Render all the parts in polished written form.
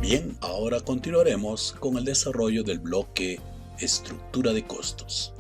Bien, ahora continuaremos con el desarrollo del bloque Estructura de costos.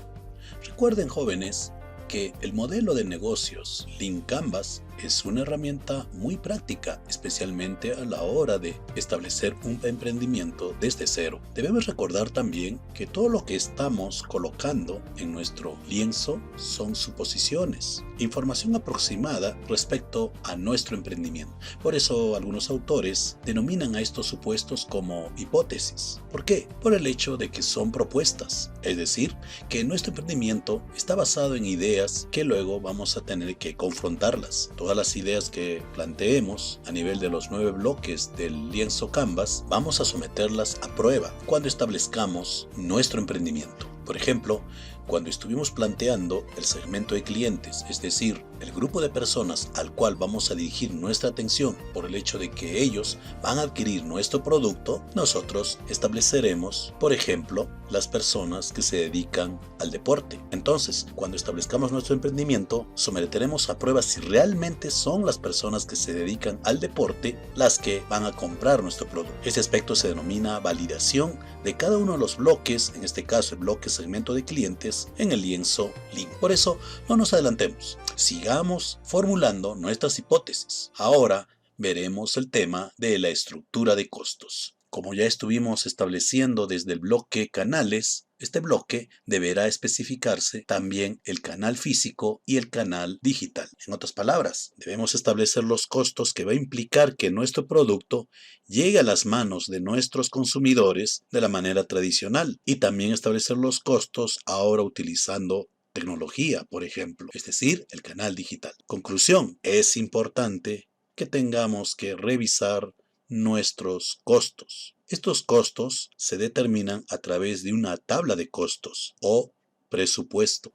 Recuerden, jóvenes, que el modelo de negocios Lean Canvas es una herramienta muy práctica, especialmente a la hora de establecer un emprendimiento desde cero. Debemos recordar también que todo lo que estamos colocando en nuestro lienzo son suposiciones, información aproximada respecto a nuestro emprendimiento. Por eso algunos autores denominan a estos supuestos como hipótesis. ¿Por qué? Por el hecho de que son propuestas, es decir, que nuestro emprendimiento está basado en ideas que luego vamos a tener que confrontarlas. Todas las ideas que planteemos a nivel de los 9 bloques del lienzo Canvas, vamos a someterlas a prueba cuando establezcamos nuestro emprendimiento. Por ejemplo, cuando estuvimos planteando el segmento de clientes, es decir, el grupo de personas al cual vamos a dirigir nuestra atención por el hecho de que ellos van a adquirir nuestro producto, nosotros estableceremos, por ejemplo, las personas que se dedican al deporte. Entonces, cuando establezcamos nuestro emprendimiento, someteremos a prueba si realmente son las personas que se dedican al deporte las que van a comprar nuestro producto. Este aspecto se denomina validación de cada uno de los bloques, en este caso el bloque segmento de clientes, en el lienzo Lean. Por eso, no nos adelantemos. Sigamos formulando nuestras hipótesis. Ahora veremos el tema de la estructura de costos. Como ya estuvimos estableciendo desde el bloque canales, este bloque deberá especificarse también el canal físico y el canal digital. En otras palabras, debemos establecer los costos que va a implicar que nuestro producto llegue a las manos de nuestros consumidores de la manera tradicional y también establecer los costos ahora utilizando tecnología, por ejemplo, es decir, el canal digital. Conclusión, es importante que tengamos que revisar nuestros costos. Estos costos se determinan a través de una tabla de costos o presupuesto.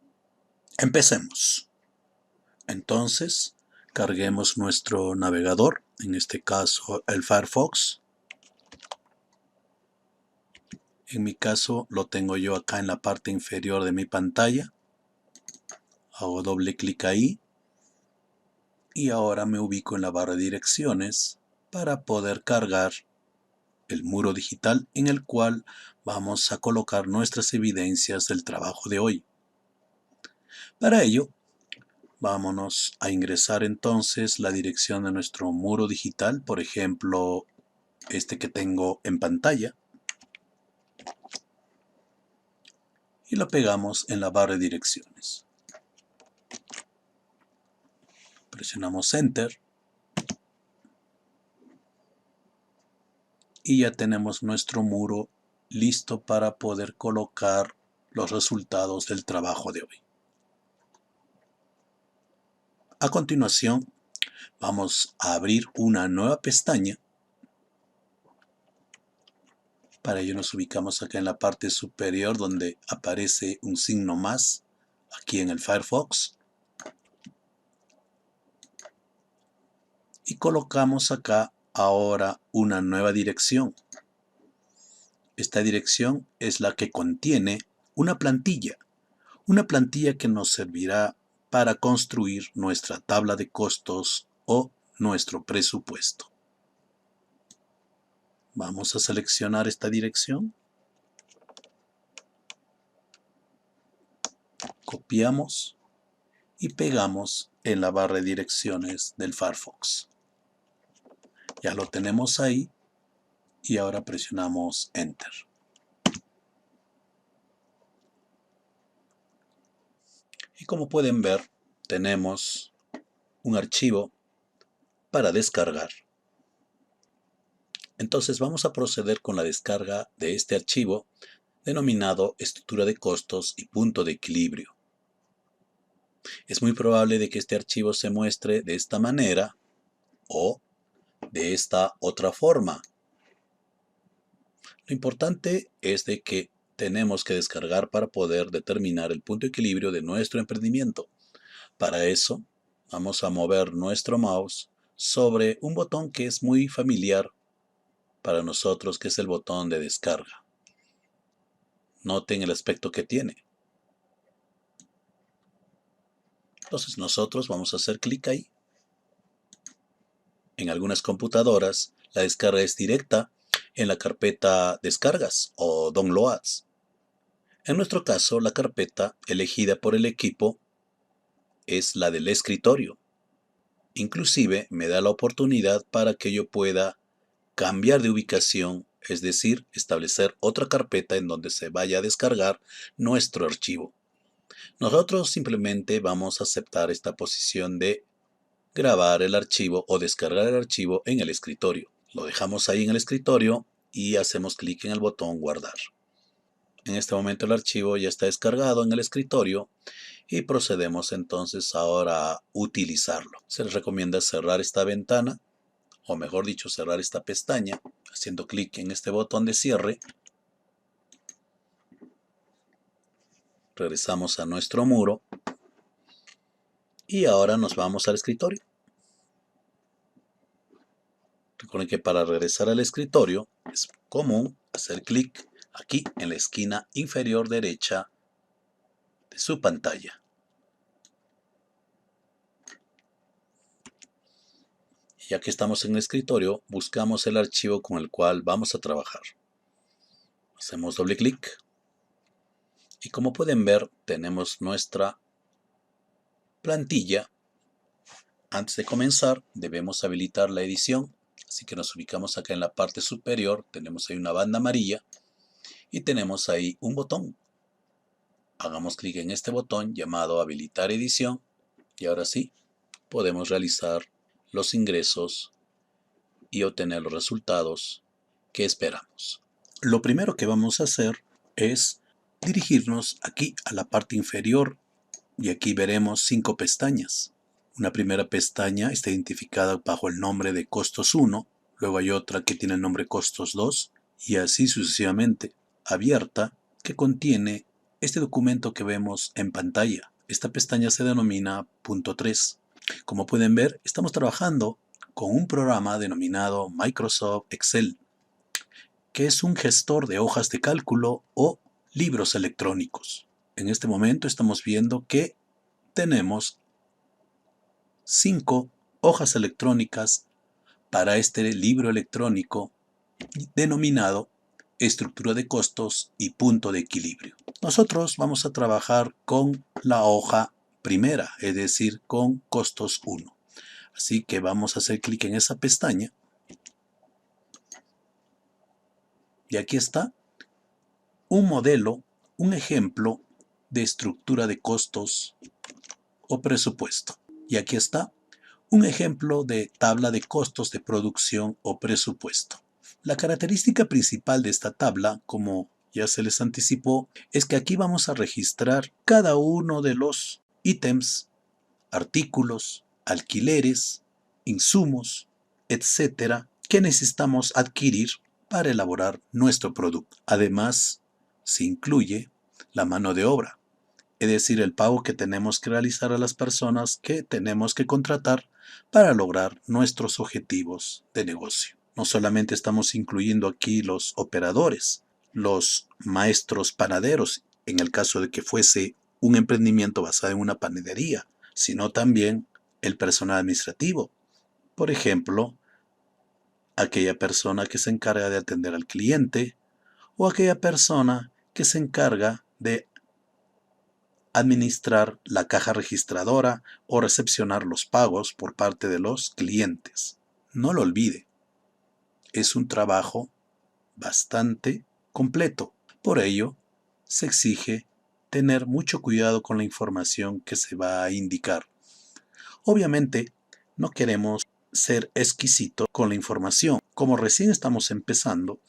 Empecemos. Entonces, carguemos nuestro navegador, en este caso el Firefox. En mi caso lo tengo yo acá en la parte inferior de mi pantalla. Hago doble clic ahí y ahora me ubico en la barra de direcciones para poder cargar el muro digital en el cual vamos a colocar nuestras evidencias del trabajo de hoy. Para ello, vámonos a ingresar entonces la dirección de nuestro muro digital, por ejemplo, este que tengo en pantalla, y lo pegamos en la barra de direcciones. Presionamos Enter y ya tenemos nuestro muro listo para poder colocar los resultados del trabajo de hoy. A continuación, vamos a abrir una nueva pestaña. Para ello nos ubicamos acá en la parte superior donde aparece un signo más, aquí en el Firefox. Y colocamos acá ahora una nueva dirección. Esta dirección es la que contiene una plantilla que nos servirá para construir nuestra tabla de costos o nuestro presupuesto. Vamos a seleccionar esta dirección. Copiamos y pegamos en la barra de direcciones del Firefox. Ya lo tenemos ahí y ahora presionamos Enter. Y como pueden ver, tenemos un archivo para descargar. Entonces vamos a proceder con la descarga de este archivo denominado estructura de costos y punto de equilibrio. Es muy probable de que este archivo se muestre de esta manera o de esta otra forma. Lo importante es de que tenemos que descargar para poder determinar el punto de equilibrio de nuestro emprendimiento. Para eso vamos a mover nuestro mouse sobre un botón que es muy familiar para nosotros, que es el botón de descarga. Noten el aspecto que tiene. Entonces nosotros vamos a hacer clic ahí. En algunas computadoras la descarga es directa, en la carpeta Descargas o Downloads. En nuestro caso, la carpeta elegida por el equipo es la del escritorio. Inclusive me da la oportunidad para que yo pueda cambiar de ubicación, es decir, establecer otra carpeta en donde se vaya a descargar nuestro archivo. Nosotros simplemente vamos a aceptar esta posición de grabar el archivo o descargar el archivo en el escritorio. Lo dejamos ahí en el escritorio y hacemos clic en el botón guardar. En este momento el archivo ya está descargado en el escritorio y procedemos entonces ahora a utilizarlo. Se les recomienda cerrar esta ventana, o mejor dicho, cerrar esta pestaña, haciendo clic en este botón de cierre. Regresamos a nuestro muro y ahora nos vamos al escritorio. Recuerden que para regresar al escritorio es común hacer clic aquí en la esquina inferior derecha de su pantalla. Ya que estamos en el escritorio, buscamos el archivo con el cual vamos a trabajar. Hacemos doble clic y como pueden ver tenemos nuestra plantilla. Antes de comenzar debemos habilitar la edición, así que nos ubicamos acá en la parte superior, tenemos ahí una banda amarilla y tenemos ahí un botón. Hagamos clic en este botón llamado habilitar edición y ahora sí podemos realizar los ingresos y obtener los resultados que esperamos. Lo primero que vamos a hacer es dirigirnos aquí a la parte inferior y aquí veremos 5 pestañas. Una primera pestaña está identificada bajo el nombre de costos 1, luego hay otra que tiene el nombre costos 2 y así sucesivamente, abierta, que contiene este documento que vemos en pantalla. Esta pestaña se denomina punto 3. Como pueden ver, estamos trabajando con un programa denominado Microsoft Excel, que es un gestor de hojas de cálculo o libros electrónicos. En este momento estamos viendo que tenemos 5 hojas electrónicas para este libro electrónico denominado estructura de costos y punto de equilibrio. Nosotros vamos a trabajar con la hoja primera, es decir, con costos 1. Así que vamos a hacer clic en esa pestaña. Y aquí está un modelo, un ejemplo de estructura de costos o presupuesto. Y aquí está un ejemplo de tabla de costos de producción o presupuesto. La característica principal de esta tabla, como ya se les anticipó, es que aquí vamos a registrar cada uno de los ítems, artículos, alquileres, insumos, etcétera, que necesitamos adquirir para elaborar nuestro producto. Además, se incluye la mano de obra, es decir, el pago que tenemos que realizar a las personas que tenemos que contratar para lograr nuestros objetivos de negocio. No solamente estamos incluyendo aquí los operadores, los maestros panaderos, en el caso de que fuese un emprendimiento basado en una panadería, sino también el personal administrativo. Por ejemplo, aquella persona que se encarga de atender al cliente o aquella persona que se encarga de administrar la caja registradora o recepcionar los pagos por parte de los clientes. No lo olvide, es un trabajo bastante completo. Por ello, se exige tener mucho cuidado con la información que se va a indicar. Obviamente, no queremos ser exquisitos con la información. Como recién estamos empezando,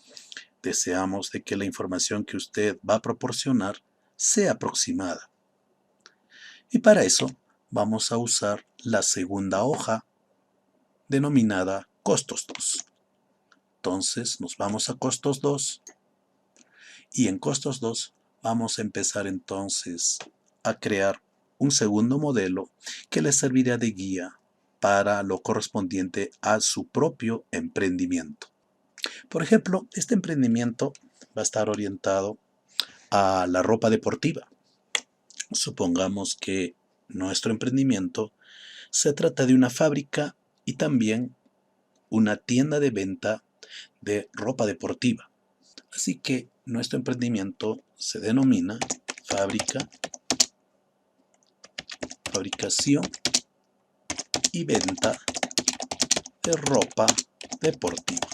deseamos de que la información que usted va a proporcionar sea aproximada. Y para eso vamos a usar la segunda hoja denominada costos 2. Entonces nos vamos a costos 2 y en costos 2 vamos a empezar entonces a crear un segundo modelo que le servirá de guía para lo correspondiente a su propio emprendimiento. Por ejemplo, este emprendimiento va a estar orientado a la ropa deportiva. Supongamos que nuestro emprendimiento se trata de una fábrica y también una tienda de venta de ropa deportiva. Así que nuestro emprendimiento se denomina fabricación y venta de ropa deportiva.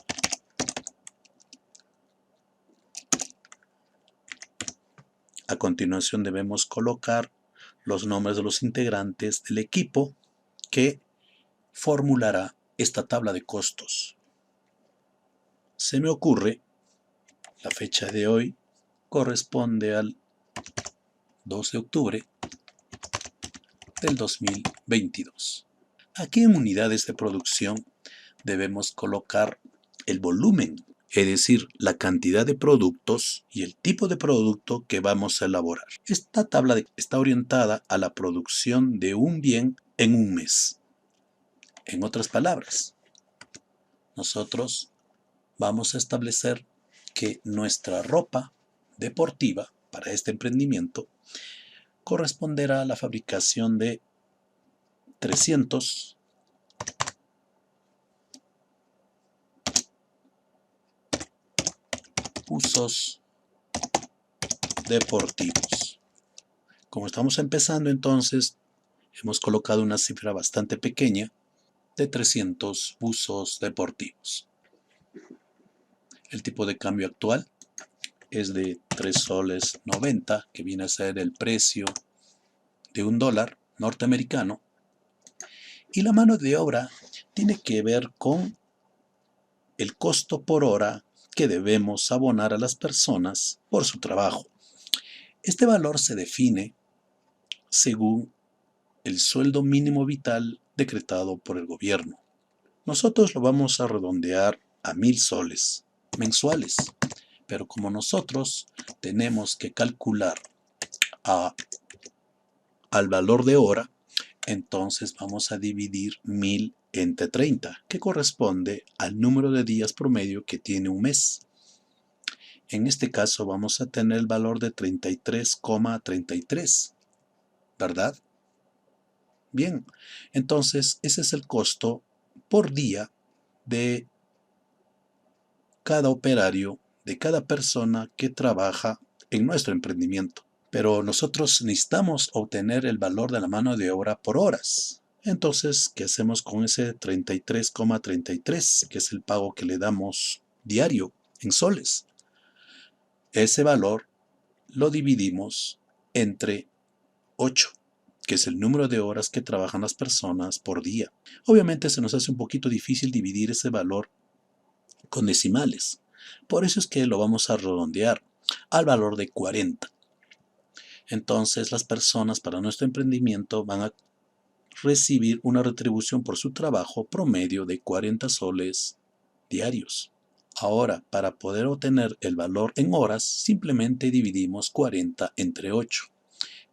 A continuación debemos colocar los nombres de los integrantes del equipo que formulará esta tabla de costos. Se me ocurre, la fecha de hoy corresponde al 2 de octubre del 2022. Aquí en unidades de producción debemos colocar el volumen, es decir, la cantidad de productos y el tipo de producto que vamos a elaborar. Esta tabla está orientada a la producción de un bien en un mes. En otras palabras, nosotros vamos a establecer que nuestra ropa deportiva para este emprendimiento corresponderá a la fabricación de 300 usos deportivos. Como estamos empezando, entonces hemos colocado una cifra bastante pequeña de 300 buzos deportivos. El tipo de cambio actual es de 3 soles 90, que viene a ser el precio de $1 norteamericano. Y la mano de obra tiene que ver con el costo por hora que debemos abonar a las personas por su trabajo. Este valor se define según el sueldo mínimo vital decretado por el gobierno. Nosotros lo vamos a redondear a 1000 soles mensuales, pero como nosotros tenemos que calcular al valor de hora, entonces vamos a dividir 1000 entre 30, que corresponde al número de días promedio que tiene un mes. En este caso vamos a tener el valor de 33,33, ¿verdad? Bien, entonces ese es el costo por día de cada operario, de cada persona que trabaja en nuestro emprendimiento. Pero nosotros necesitamos obtener el valor de la mano de obra por horas. Entonces, ¿qué hacemos con ese 33,33, que es el pago que le damos diario en soles? Ese valor lo dividimos entre 8, que es el número de horas que trabajan las personas por día. Obviamente se nos hace un poquito difícil dividir ese valor con decimales. Por eso es que lo vamos a redondear al valor de 40. Entonces las personas para nuestro emprendimiento van a recibir una retribución por su trabajo promedio de 40 soles diarios. Ahora, para poder obtener el valor en horas, simplemente dividimos 40 entre 8.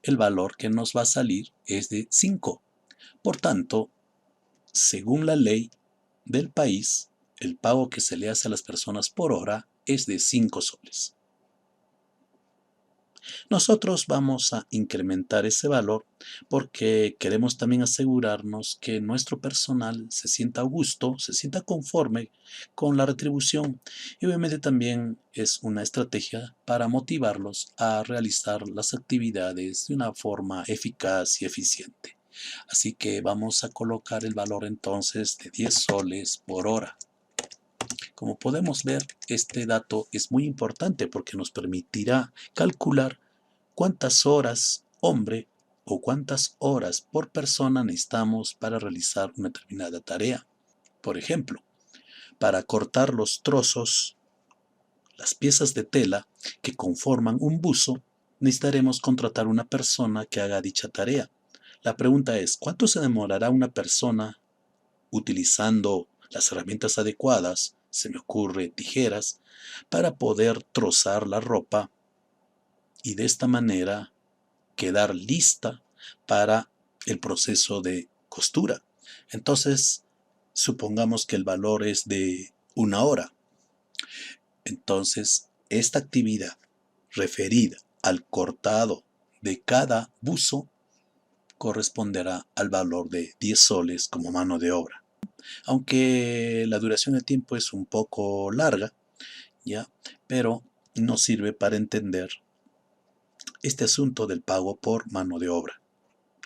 El valor que nos va a salir es de 5. Por tanto, según la ley del país, el pago que se le hace a las personas por hora es de 5 soles. Nosotros vamos a incrementar ese valor porque queremos también asegurarnos que nuestro personal se sienta a gusto, se sienta conforme con la retribución, y obviamente también es una estrategia para motivarlos a realizar las actividades de una forma eficaz y eficiente. Así que vamos a colocar el valor entonces de 10 soles por hora. Como podemos ver, este dato es muy importante porque nos permitirá calcular cuántas horas hombre o cuántas horas por persona necesitamos para realizar una determinada tarea. Por ejemplo, para cortar los trozos, las piezas de tela que conforman un buzo, necesitaremos contratar una persona que haga dicha tarea. La pregunta es, ¿cuánto se demorará una persona utilizando las herramientas adecuadas, se me ocurre tijeras, para poder trozar la ropa y de esta manera quedar lista para el proceso de costura? Entonces, supongamos que el valor es de 1 hora. Entonces, esta actividad referida al cortado de cada buzo corresponderá al valor de 10 soles como mano de obra. aunque la duración del tiempo es un poco larga, ¿ya? Pero nos sirve para entender este asunto del pago por mano de obra.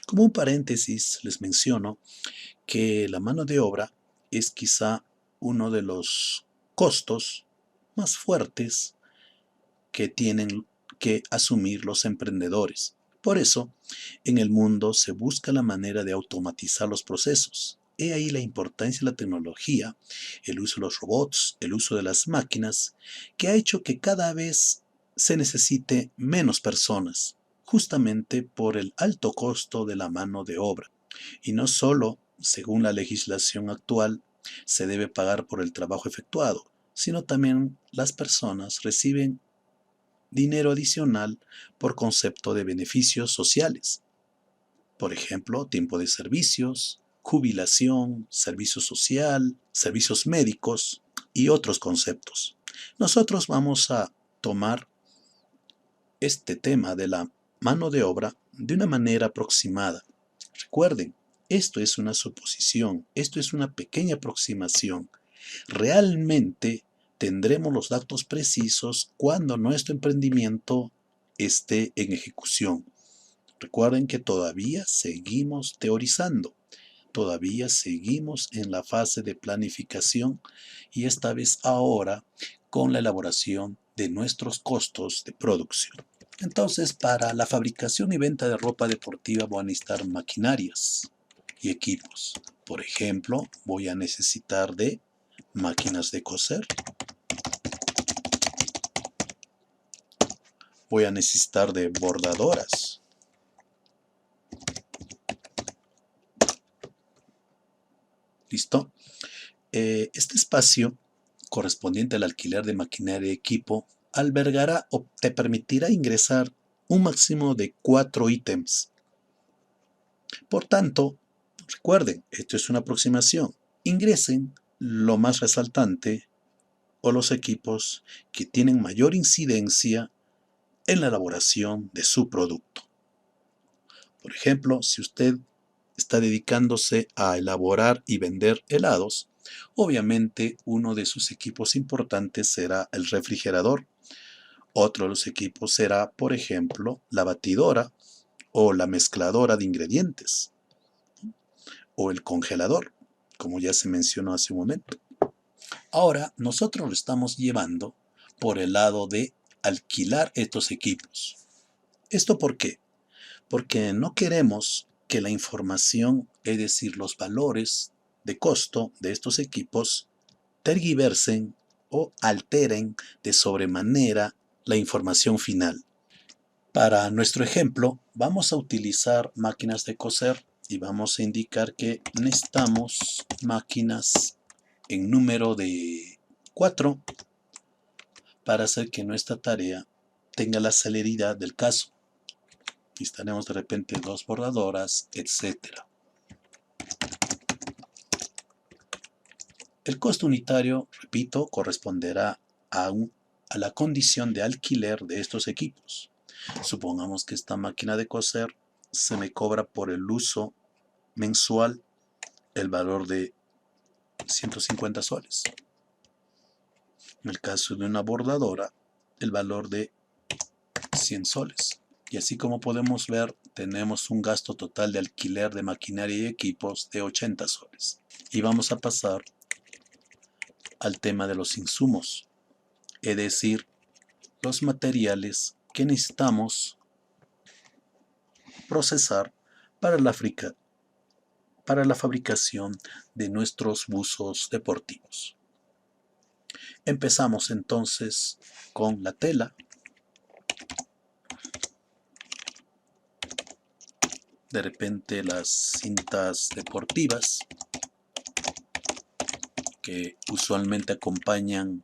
Como un paréntesis, les menciono que la mano de obra es quizá uno de los costos más fuertes que tienen que asumir los emprendedores. Por eso, en el mundo se busca la manera de automatizar los procesos. He ahí la importancia de la tecnología, el uso de los robots, el uso de las máquinas, que ha hecho que cada vez se necesite menos personas, justamente por el alto costo de la mano de obra. Y no solo, según la legislación actual, se debe pagar por el trabajo efectuado, sino también las personas reciben dinero adicional por concepto de beneficios sociales. Por ejemplo, tiempo de servicios, jubilación, servicio social, servicios médicos y otros conceptos. Nosotros vamos a tomar este tema de la mano de obra de una manera aproximada. Recuerden, esto es una suposición, esto es una pequeña aproximación. Realmente tendremos los datos precisos cuando nuestro emprendimiento esté en ejecución. Recuerden que todavía seguimos teorizando, todavía seguimos en la fase de planificación y esta vez ahora con la elaboración de nuestros costos de producción. Entonces, para la fabricación y venta de ropa deportiva voy a necesitar maquinarias y equipos. Por ejemplo, voy a necesitar de máquinas de coser. Voy a necesitar de bordadoras. ¿Listo? Este espacio correspondiente al alquiler de maquinaria y equipo albergará o te permitirá ingresar un máximo de 4 ítems. Por tanto, recuerden, esto es una aproximación. Ingresen lo más resaltante o los equipos que tienen mayor incidencia en la elaboración de su producto. Por ejemplo, si usted está dedicándose a elaborar y vender helados, obviamente uno de sus equipos importantes será el refrigerador. Otro de los equipos será, por ejemplo, la batidora o la mezcladora de ingredientes o el congelador, como ya se mencionó hace un momento. Ahora, nosotros lo estamos llevando por el lado de alquilar estos equipos. ¿Esto por qué? Porque no queremos que la información, es decir, los valores de costo de estos equipos, tergiversen o alteren de sobremanera la información final. Para nuestro ejemplo, vamos a utilizar máquinas de coser y vamos a indicar que necesitamos máquinas en número de 4 para hacer que nuestra tarea tenga la celeridad del caso. Necesitaremos de repente 2 bordadoras, etc. El costo unitario, repito, corresponderá a la condición de alquiler de estos equipos. Supongamos que esta máquina de coser se me cobra por el uso mensual el valor de 150 soles. En el caso de una bordadora, el valor de 100 soles. Y así como podemos ver, tenemos un gasto total de alquiler de maquinaria y equipos de 80 soles. Y vamos a pasar al tema de los insumos, es decir, los materiales que necesitamos procesar para la fabricación de nuestros buzos deportivos. Empezamos entonces con la tela, de repente las cintas deportivas que usualmente acompañan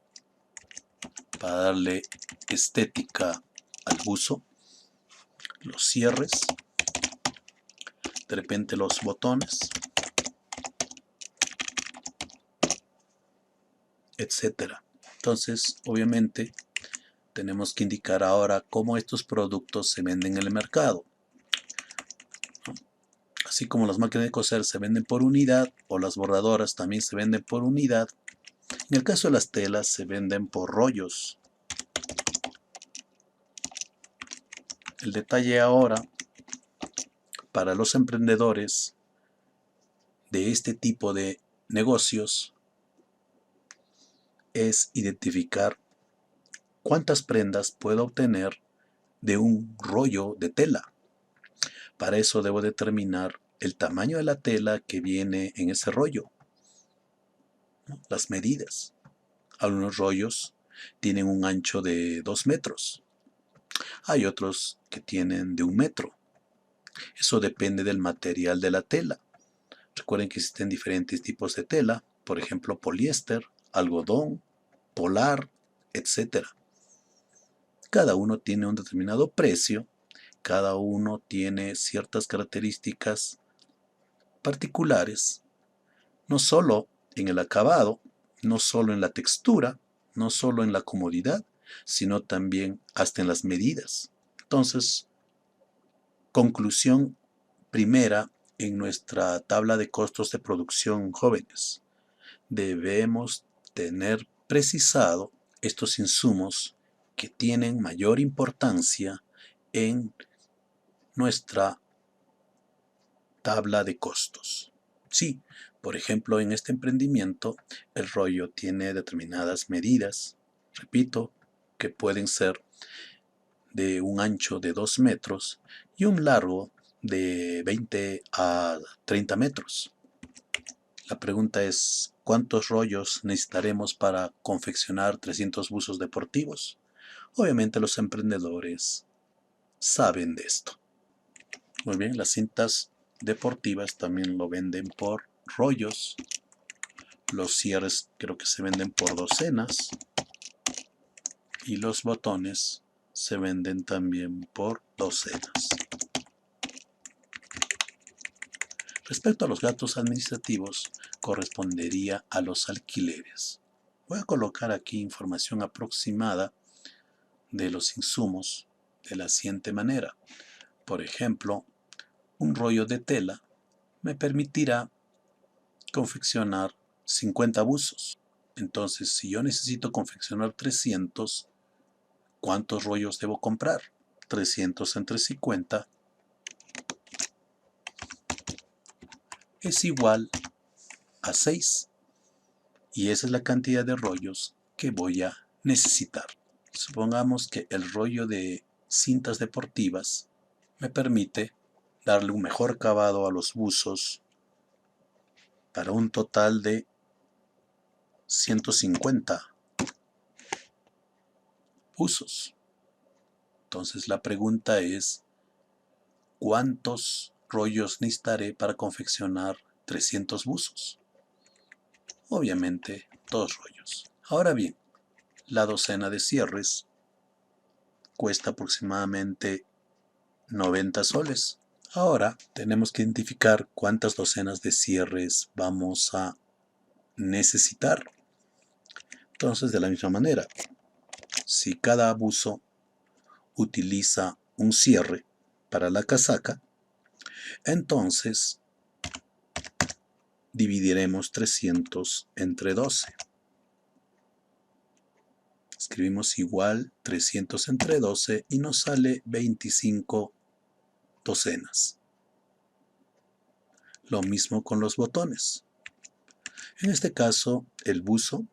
para darle estética al buzo, los cierres, de repente los botones, etcétera. Entonces, obviamente, tenemos que indicar ahora cómo estos productos se venden en el mercado. Así como las máquinas de coser se venden por unidad o las bordadoras también se venden por unidad, en el caso de las telas se venden por rollos. El detalle ahora para los emprendedores de este tipo de negocios es identificar cuántas prendas puedo obtener de un rollo de tela. Para eso debo determinar el tamaño de la tela que viene en ese rollo, ¿no? Las medidas. Algunos rollos tienen un ancho de 2 metros. Hay otros que tienen de 1 metro. Eso depende del material de la tela. Recuerden que existen diferentes tipos de tela, por ejemplo, poliéster, algodón, polar, etc. Cada uno tiene un determinado precio, cada uno tiene ciertas características particulares, no solo en el acabado, no solo en la textura, no solo en la comodidad, sino también hasta en las medidas. Entonces, conclusión primera en nuestra tabla de costos de producción, jóvenes. Debemos tener precisado estos insumos que tienen mayor importancia en nuestra tabla de costos. Sí, por ejemplo, en este emprendimiento el rollo tiene determinadas medidas, repito, que pueden ser de un ancho de 2 metros y un largo de 20 a 30 metros. La pregunta es, ¿cuántos rollos necesitaremos para confeccionar 300 buzos deportivos? Obviamente los emprendedores saben de esto. Muy bien, las cintas deportivas también lo venden por rollos. Los cierres creo que se venden por docenas. Y los botones se venden también por docenas. Respecto a los gastos administrativos, correspondería a los alquileres. Voy a colocar aquí información aproximada de los insumos de la siguiente manera. Por ejemplo, un rollo de tela me permitirá confeccionar 50 buzos. Entonces, si yo necesito confeccionar 300, ¿cuántos rollos debo comprar? 300 entre 50 es igual a 6. Y esa es la cantidad de rollos que voy a necesitar. Supongamos que el rollo de cintas deportivas me permite darle un mejor acabado a los buzos para un total de 150 buzos. Entonces la pregunta es, ¿cuántos rollos necesitaré para confeccionar 300 buzos? Obviamente 2 rollos. Ahora bien, la docena de cierres cuesta aproximadamente 90 soles. Ahora tenemos que identificar cuántas docenas de cierres vamos a necesitar. Entonces, de la misma manera, si cada buzo utiliza un cierre para la casaca, entonces dividiremos 300 entre 12. Escribimos igual 300 entre 12 y nos sale 25 docenas. Lo mismo con los botones. En este caso, el buzo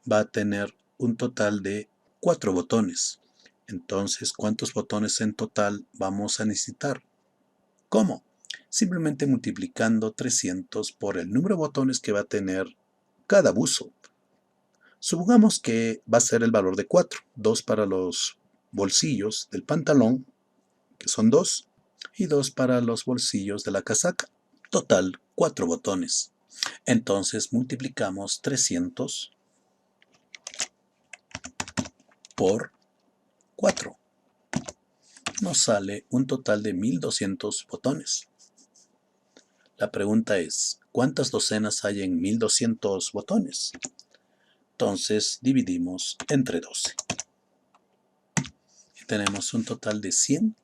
va a tener un total de 4 botones. Entonces, ¿cuántos botones en total vamos a necesitar? ¿Cómo? Simplemente multiplicando 300 por el número de botones que va a tener cada buzo. Supongamos que va a ser el valor de 4. 2 para los bolsillos del pantalón, que son 2, y 2 para los bolsillos de la casaca. Total, 4 botones. Entonces multiplicamos 300 por 4. Nos sale un total de 1200 botones. La pregunta es, ¿cuántas docenas hay en 1200 botones? Entonces dividimos entre 12. Y tenemos un total de 100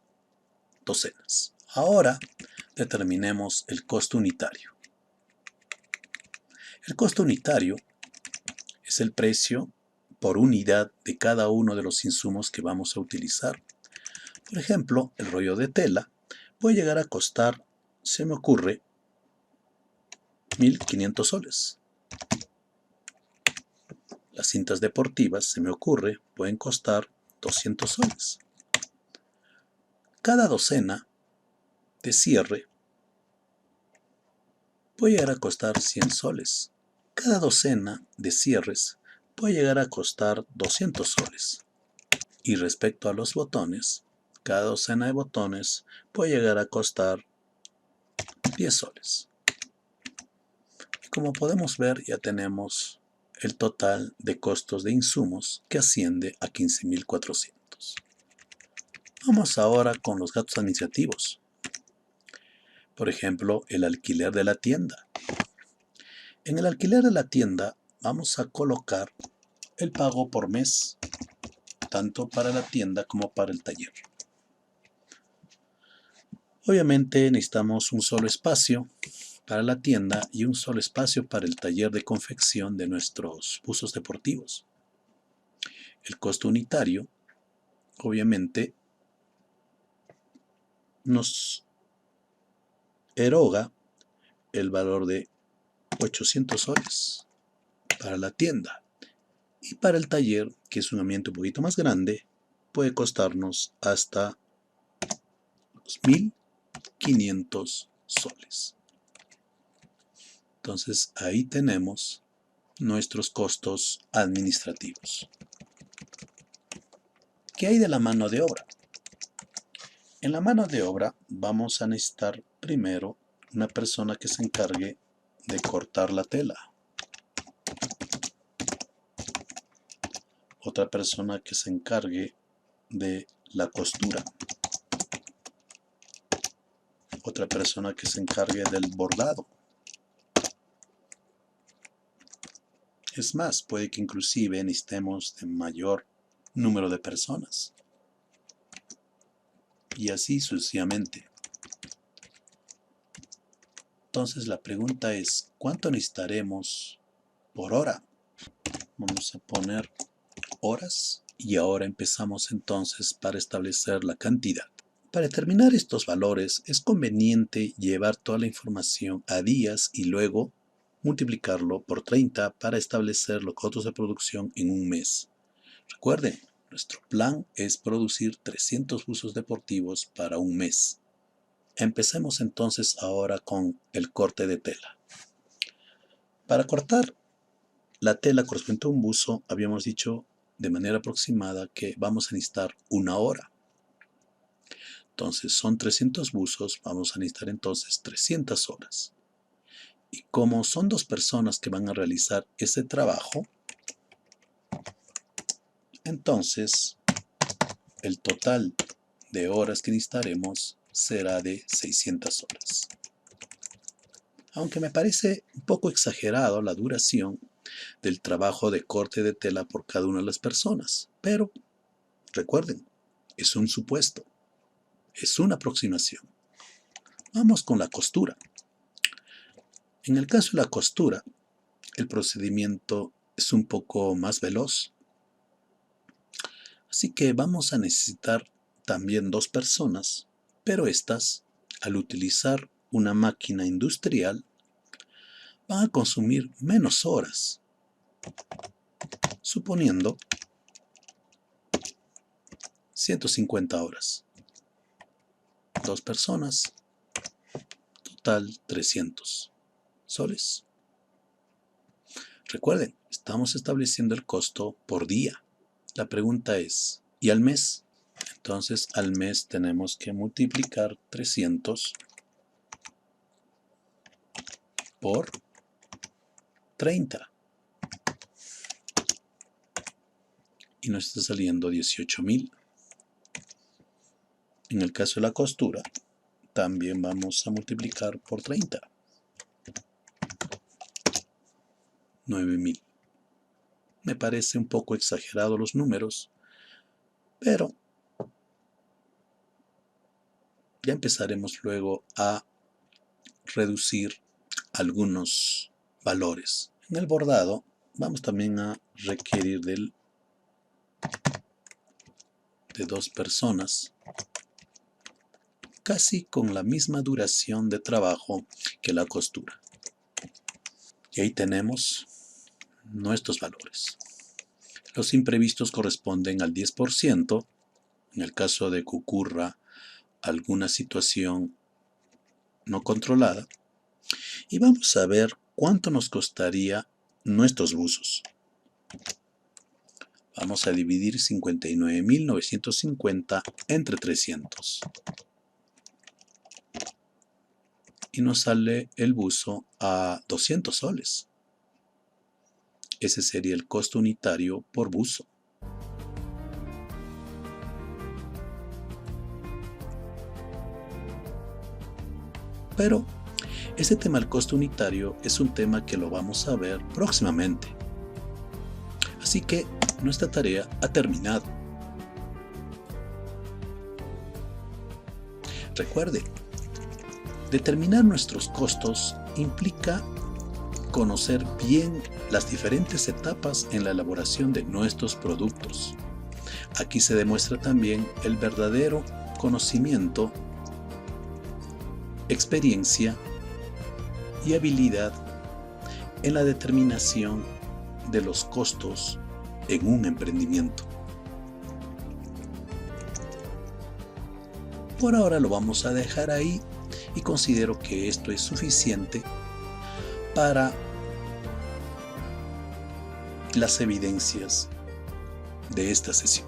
docenas. Ahora determinemos el costo unitario. El costo unitario es el precio por unidad de cada uno de los insumos que vamos a utilizar. Por ejemplo, el rollo de tela puede llegar a costar, se me ocurre, 1.500 soles. Las cintas deportivas, se me ocurre, pueden costar 200 soles. Cada docena de cierre puede llegar a costar 100 soles. Cada docena de cierres puede llegar a costar 200 soles. Y respecto a los botones, cada docena de botones puede llegar a costar 10 soles. Como podemos ver, ya tenemos el total de costos de insumos que asciende a 15.400. Vamos ahora con los gastos administrativos. Por ejemplo, el alquiler de la tienda. En el alquiler de la tienda vamos a colocar el pago por mes, tanto para la tienda como para el taller. Obviamente necesitamos un solo espacio para la tienda y un solo espacio para el taller de confección de nuestros buzos deportivos. El costo unitario, obviamente, nos eroga el valor de 800 soles para la tienda. Y para el taller, que es un ambiente un poquito más grande, puede costarnos hasta 1.500 soles. Entonces ahí tenemos nuestros costos administrativos. ¿Qué hay de la mano de obra? En la mano de obra vamos a necesitar primero una persona que se encargue de cortar la tela. Otra persona que se encargue de la costura. Otra persona que se encargue del bordado. Es más, puede que inclusive necesitemos de mayor número de personas. Y así sucesivamente. Entonces la pregunta es, ¿cuánto necesitaremos por hora? Vamos a poner horas y ahora empezamos entonces para establecer la cantidad. Para determinar estos valores es conveniente llevar toda la información a días y luego multiplicarlo por 30 para establecer los costos de producción en un mes. Recuerden, nuestro plan es producir 300 buzos deportivos para un mes. Empecemos entonces ahora con el corte de tela. Para cortar la tela correspondiente a un buzo, habíamos dicho de manera aproximada que vamos a necesitar una hora. Entonces son 300 buzos, vamos a necesitar entonces 300 horas. Y como son dos personas que van a realizar ese trabajo, entonces el total de horas que necesitaremos será de 600 horas. Aunque me parece un poco exagerado la duración del trabajo de corte de tela por cada una de las personas, pero recuerden, es un supuesto, es una aproximación. Vamos con la costura. En el caso de la costura, el procedimiento es un poco más veloz. Así que vamos a necesitar también dos personas, pero estas, al utilizar una máquina industrial, van a consumir menos horas, suponiendo 150 horas. Dos personas, total 300 soles. Recuerden, estamos estableciendo el costo por día. La pregunta es, ¿y al mes? Entonces al mes tenemos que multiplicar 300 por 30. Y nos está saliendo 18.000. En el caso de la costura, también vamos a multiplicar por 30. 9.000. Me parece un poco exagerado los números, pero ya empezaremos luego a reducir algunos valores. En el bordado vamos también a requerir de 2 personas, casi con la misma duración de trabajo que la costura. Y ahí tenemos nuestros valores. Los imprevistos corresponden al 10%, en el caso de que ocurra alguna situación no controlada. Y vamos a ver cuánto nos costaría nuestros buzos. Vamos a dividir 59.950 entre 300. Y nos sale el buzo a 200 soles. Ese sería el costo unitario por buzo. Pero este tema del costo unitario es un tema que lo vamos a ver próximamente. Así que nuestra tarea ha terminado. Recuerde, determinar nuestros costos implica conocer bien las diferentes etapas en la elaboración de nuestros productos. Aquí se demuestra también el verdadero conocimiento, experiencia y habilidad en la determinación de los costos en un emprendimiento. Por ahora lo vamos a dejar ahí y considero que esto es suficiente para las evidencias de esta sesión.